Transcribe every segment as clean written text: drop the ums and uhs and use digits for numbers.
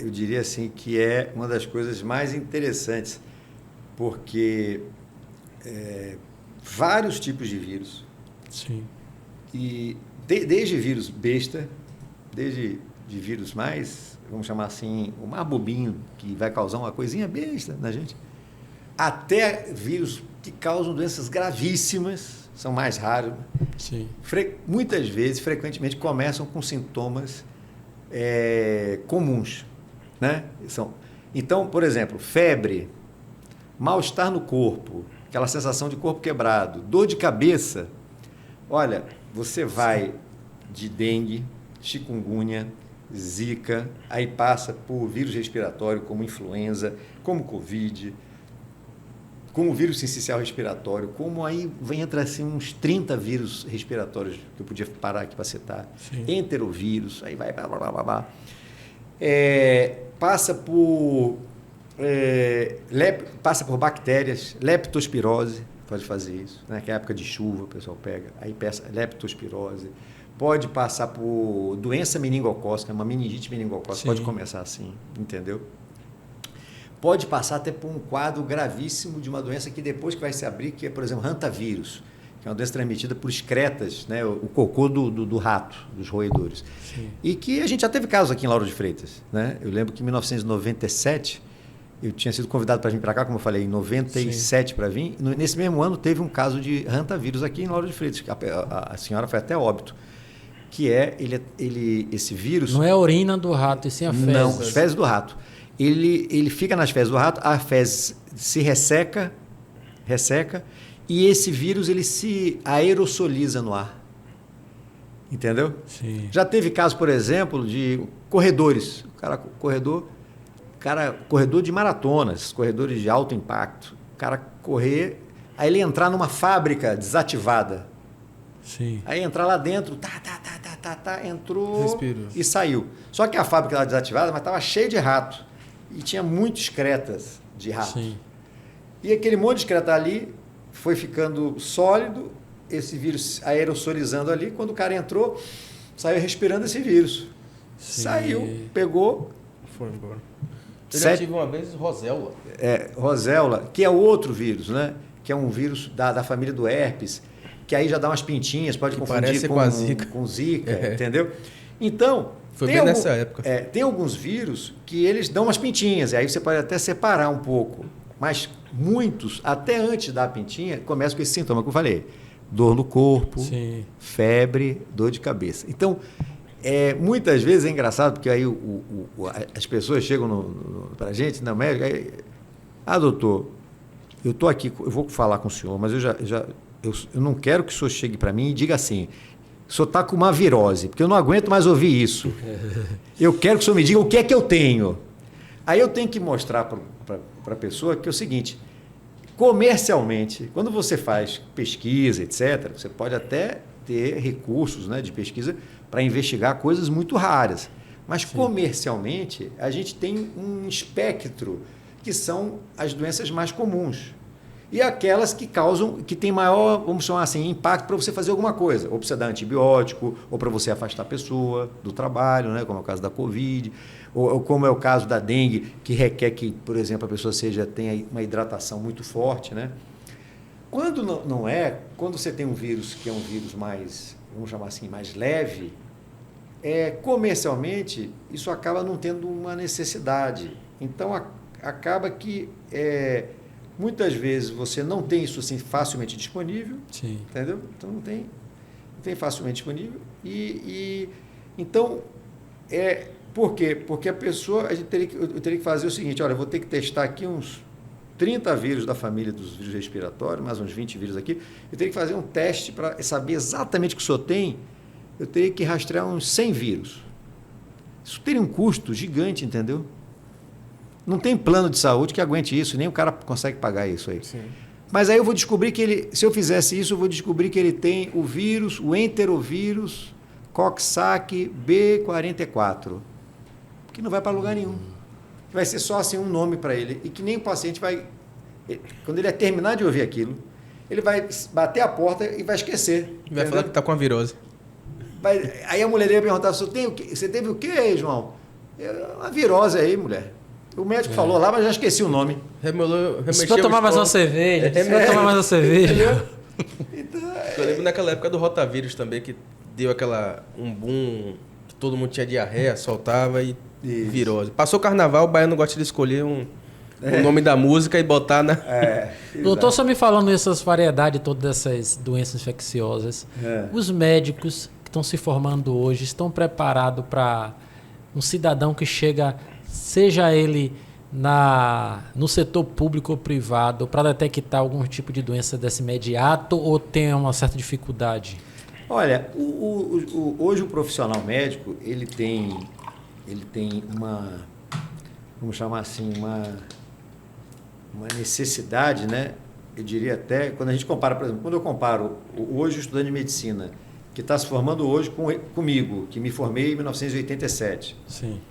eu diria assim que é uma das coisas mais interessantes, porque vários tipos de vírus, Sim. e desde vírus besta, desde de vírus mais, vamos chamar assim, o mais bobinho, que vai causar uma coisinha besta na gente, até vírus que causam doenças gravíssimas, são mais raros. Sim. Muitas vezes, frequentemente, começam com sintomas comuns, né? Então, por exemplo, febre, mal-estar no corpo, aquela sensação de corpo quebrado, dor de cabeça. Olha, você vai de dengue, chikungunya, zika, aí passa por vírus respiratório como influenza, como covid, como vírus sincicial respiratório, como aí entra assim uns 30 vírus respiratórios que eu podia parar aqui para citar. Sim. Enterovírus, aí vai, blá, blá, blá, blá. Passa por bactérias, leptospirose, pode fazer isso, né? Que é a época de chuva, o pessoal pega, aí peça leptospirose. Pode passar por doença meningocócica, uma meningite meningocócica, pode começar assim, entendeu? Pode passar até por um quadro gravíssimo de uma doença que depois que vai se abrir, que é, por exemplo, hantavírus, que é uma doença transmitida por excretas, né? O cocô do rato, dos roedores. Sim. E que a gente já teve casos aqui em Lauro de Freitas, né? Eu lembro que em 1997, eu tinha sido convidado para vir para cá, como eu falei, em 97 para vir. Nesse mesmo ano teve um caso de hantavírus aqui em Lauro de Freitas. A senhora foi até óbito. Que esse vírus... Não é a urina do rato, e sim a fezes. Não, as fezes do rato. Ele fica nas fezes do rato, a fezes se resseca, e esse vírus ele se aerossoliza no ar. Entendeu? Sim. Já teve caso, por exemplo, de corredores. Corredor de maratonas, corredores de alto impacto. O cara correr, aí ele entrar numa fábrica desativada. Sim. Aí entrar lá dentro, entrou Respiro. E saiu. Só que a fábrica estava desativada, mas estava cheia de rato. E tinha muitos excretas de rato. Sim. E aquele monte de excreta ali foi ficando sólido, esse vírus aerossolizando ali. Quando o cara entrou, saiu respirando esse vírus. Sim. Saiu, pegou. Foi embora. Eu já tive uma vez Roséola. Roséola, que é outro vírus, né? Que é um vírus da família do herpes, que aí já dá umas pintinhas, pode confundir com zika, entendeu? Então, foi bem nessa época. Tem alguns vírus que eles dão umas pintinhas, e aí você pode até separar um pouco, mas muitos, até antes da pintinha, começam com esse sintoma que eu falei, dor no corpo, Sim. febre, dor de cabeça. Então, muitas vezes é engraçado, porque aí as pessoas chegam para a gente, na médica, aí, doutor, eu estou aqui, eu vou falar com o senhor, mas eu não quero que o senhor chegue para mim e diga assim, o senhor está com uma virose, porque eu não aguento mais ouvir isso. Eu quero que o senhor me diga o que é que eu tenho. Aí eu tenho que mostrar para a pessoa que é o seguinte, comercialmente, quando você faz pesquisa, etc., você pode até ter recursos, né, de pesquisa para investigar coisas muito raras. Mas, Sim. comercialmente, a gente tem um espectro que são as doenças mais comuns. E aquelas que tem maior, vamos chamar assim, impacto para você fazer alguma coisa. Ou para você dar antibiótico, ou para você afastar a pessoa do trabalho, né? Como é o caso da Covid, ou como é o caso da dengue, que requer que, por exemplo, a pessoa tenha uma hidratação muito forte, né? Quando quando você tem um vírus que é um vírus mais, vamos chamar assim, mais leve, comercialmente, isso acaba não tendo uma necessidade. Então, acaba que... muitas vezes você não tem isso assim facilmente disponível, Sim. entendeu? Então não tem facilmente disponível então por quê? Porque a pessoa, eu teria que fazer o seguinte, olha, eu vou ter que testar aqui uns 30 vírus da família dos vírus respiratórios, mais uns 20 vírus aqui, eu teria que fazer um teste para saber exatamente o que o senhor tem, eu teria que rastrear uns 100 vírus. Isso teria um custo gigante, entendeu? Não tem plano de saúde que aguente isso, nem o cara consegue pagar isso aí. Sim. Mas aí eu vou descobrir que se eu fizesse isso, eu vou descobrir que ele tem o vírus, o enterovírus Coxsackie B44, que não vai para lugar nenhum. Vai ser só assim um nome para ele, e que nem o paciente vai... Quando ele terminar de ouvir aquilo, ele vai bater a porta e vai esquecer. Vai falar que está com a virose. Aí a mulher ia perguntar, você teve o quê, João? Uma virose aí, mulher. O médico falou lá, mas já esqueci o nome. Isso pra tomar mais uma cerveja. Isso pra tomar mais uma cerveja. Então, eu lembro naquela época do rotavírus também, que deu um boom, que todo mundo tinha diarreia, soltava e virose. Passou o carnaval, o baiano gosta de escolher o nome da música e botar na... Doutor, só me falando dessas variedades todas dessas doenças infecciosas, os médicos que estão se formando hoje estão preparados para um cidadão que chega, seja ele no setor público ou privado, para detectar algum tipo de doença desse imediato ou tem uma certa dificuldade? Olha, hoje o profissional médico, ele tem uma, vamos chamar assim, uma necessidade, né? Eu diria até, quando a gente compara, por exemplo, quando eu comparo hoje o estudante de medicina, que está se formando hoje comigo, que me formei em 1987. Sim.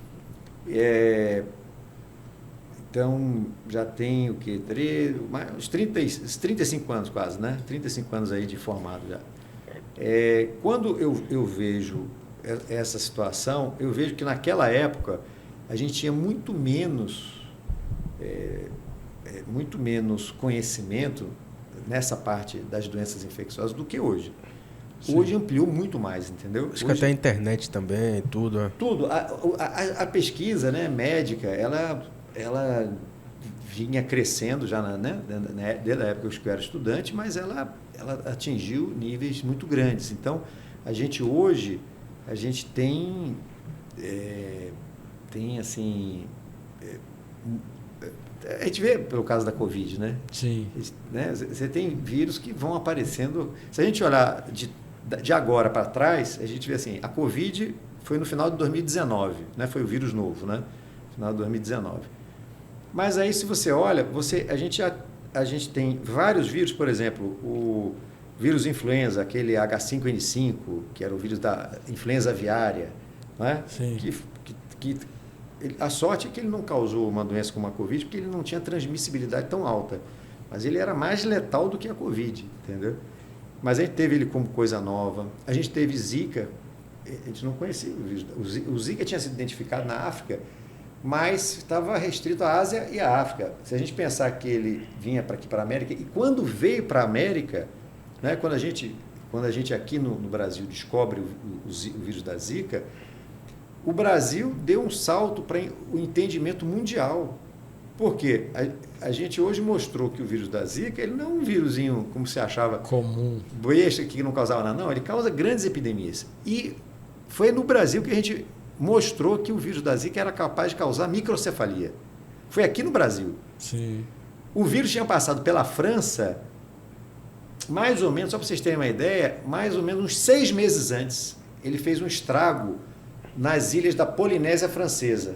Então, já tem o quê? Uns 35 anos quase, né? 35 anos aí de formado já. Quando eu vejo essa situação, eu vejo que naquela época a gente tinha muito menos conhecimento nessa parte das doenças infecciosas do que hoje. Sim. Hoje ampliou muito mais, entendeu? Acho que até a internet também, tudo. Tudo. A pesquisa, né, médica, ela vinha crescendo já desde a época que eu era estudante, mas ela atingiu níveis muito grandes. Então, hoje tem assim... A gente vê pelo caso da Covid, né? Sim. Né? Você tem vírus que vão aparecendo... Se a gente olhar de agora para trás, a gente vê assim, a Covid foi no final de 2019, né? Foi o vírus novo, né? Final de 2019. Mas aí, se você olha, a gente tem vários vírus, por exemplo, o vírus influenza, aquele H5N5, que era o vírus da influenza aviária, né? Sim. A sorte é que ele não causou uma doença como a Covid, porque ele não tinha transmissibilidade tão alta. Mas ele era mais letal do que a Covid, entendeu? Mas a gente teve ele como coisa nova. A gente teve Zika, a gente não conhecia o vírus. O Zika tinha sido identificado na África, mas estava restrito à Ásia e à África. Se a gente pensar que ele vinha para aqui, para a América, e quando veio para a América, né, quando a gente aqui no Brasil descobre o vírus da Zika, o Brasil deu um salto para o entendimento mundial. Por quê? A gente hoje mostrou que o vírus da Zika, ele não é um vírusinho, como se achava... comum. Besta, que não causava nada. Não, ele causa grandes epidemias. E foi no Brasil que a gente mostrou que o vírus da Zika era capaz de causar microcefalia. Foi aqui no Brasil. Sim. O vírus tinha passado pela França, mais ou menos, só para vocês terem uma ideia, mais ou menos uns 6 meses antes. Ele fez um estrago nas ilhas da Polinésia Francesa.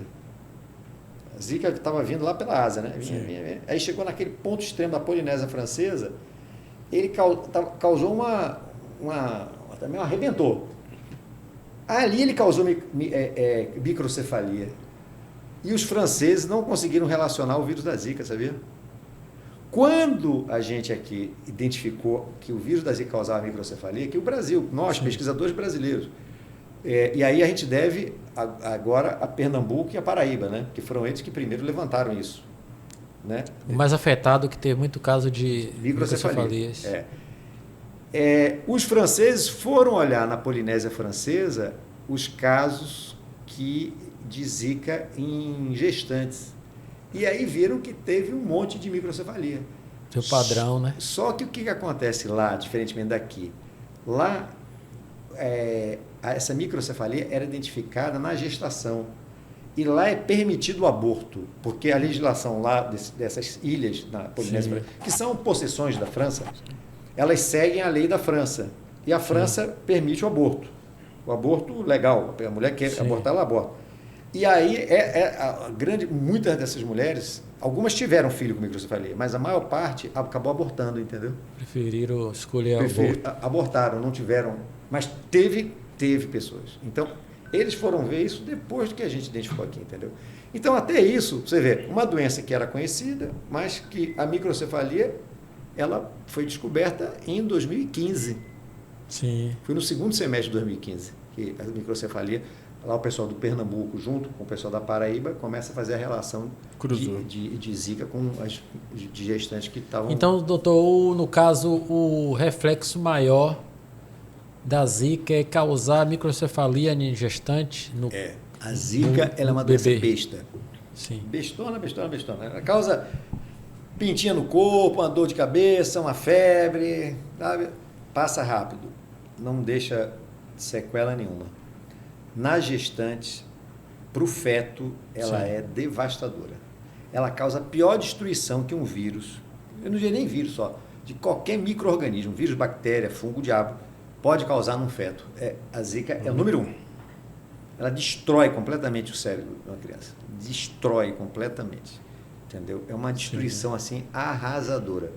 A Zika estava vindo lá pela Ásia, né? Vinha. Aí chegou naquele ponto extremo da Polinésia Francesa, ele causou também arrebentou. Ali ele causou microcefalia. E os franceses não conseguiram relacionar o vírus da Zika, sabia? Quando a gente aqui identificou que o vírus da Zika causava microcefalia, que o Brasil, nós, pesquisadores brasileiros, e aí a gente deve agora a Pernambuco e a Paraíba, né? Que foram eles que primeiro levantaram isso. Né? O mais afetado, que teve muito caso de microcefalias. Os franceses foram olhar na Polinésia Francesa os casos de Zika em gestantes. E aí viram que teve um monte de microcefalia. Seu padrão, né? Só que o que acontece lá, diferentemente daqui? Lá, essa microcefalia era identificada na gestação. E lá é permitido o aborto, porque a legislação lá dessas ilhas na Polinésia, que são possessões da França, elas seguem a lei da França. E a França permite o aborto. O aborto legal. A mulher quer abortar, ela aborta. E aí, muitas dessas mulheres, algumas tiveram filho com microcefalia, mas a maior parte acabou abortando, entendeu? Preferiram escolher aborto. Abortaram, não tiveram, mas teve pessoas. Então, eles foram ver isso depois do que a gente identificou aqui, entendeu? Então, até isso, você vê, uma doença que era conhecida, mas que a microcefalia, ela foi descoberta em 2015. Sim. Foi no segundo semestre de 2015 que a microcefalia Lá o pessoal do Pernambuco, junto com o pessoal da Paraíba, começa a fazer a relação de Zika com as de gestantes que estavam... Então, doutor, no caso, o reflexo maior da Zika é causar microcefalia em gestante? A Zika ela é uma doença besta. Sim. Bestona. Ela causa pintinha no corpo, uma dor de cabeça, uma febre, sabe? Passa rápido, não deixa sequela nenhuma. Na gestante, para o feto, ela é devastadora. Ela causa a pior destruição que um vírus. Eu não diria nem vírus só, de qualquer micro-organismo, vírus, bactéria, fungo, diabo, pode causar num feto. A Zika é o número 1. Ela destrói completamente o cérebro de uma criança. Destrói completamente. Entendeu? É uma destruição assim arrasadora.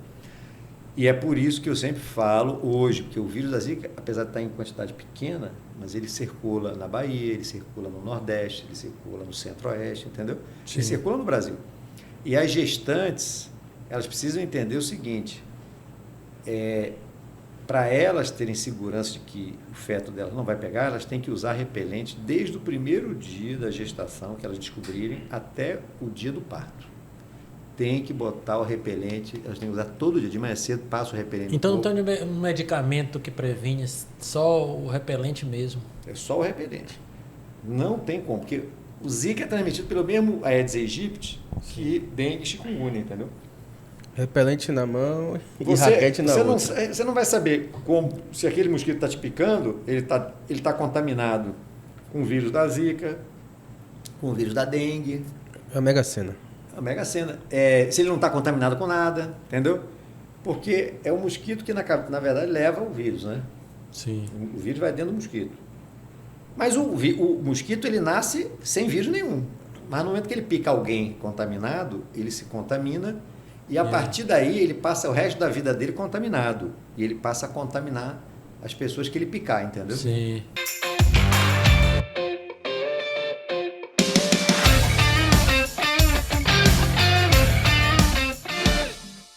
E é por isso que eu sempre falo hoje, porque o vírus da Zika, apesar de estar em quantidade pequena, mas ele circula na Bahia, ele circula no Nordeste, ele circula no Centro-Oeste, entendeu? Ele circula no Brasil. E as gestantes, elas precisam entender o seguinte, para elas terem segurança de que o feto delas não vai pegar, elas têm que usar repelente desde o primeiro dia da gestação, que elas descobrirem, até o dia do parto. Tem que botar o repelente, elas têm que usar todo dia, de manhã cedo, passa o repelente. Então não tem um medicamento que previne, só o repelente mesmo? É só o repelente. Não tem como, porque o Zika é transmitido pelo mesmo Aedes aegypti que dengue e chikungunya, entendeu? Repelente na mão e raquete na outra. Você não vai saber se aquele mosquito está te picando, ele tá contaminado com o vírus da Zika, com o vírus da dengue. É a Mega Sena. A Mega Sena. Se ele não está contaminado com nada, entendeu? Porque é o mosquito que, na verdade, leva o vírus, né? Sim. O vírus vai dentro do mosquito. Mas o mosquito, ele nasce sem vírus nenhum. Mas no momento que ele pica alguém contaminado, ele se contamina e a partir daí ele passa o resto da vida dele contaminado. E ele passa a contaminar as pessoas que ele picar, entendeu? Sim.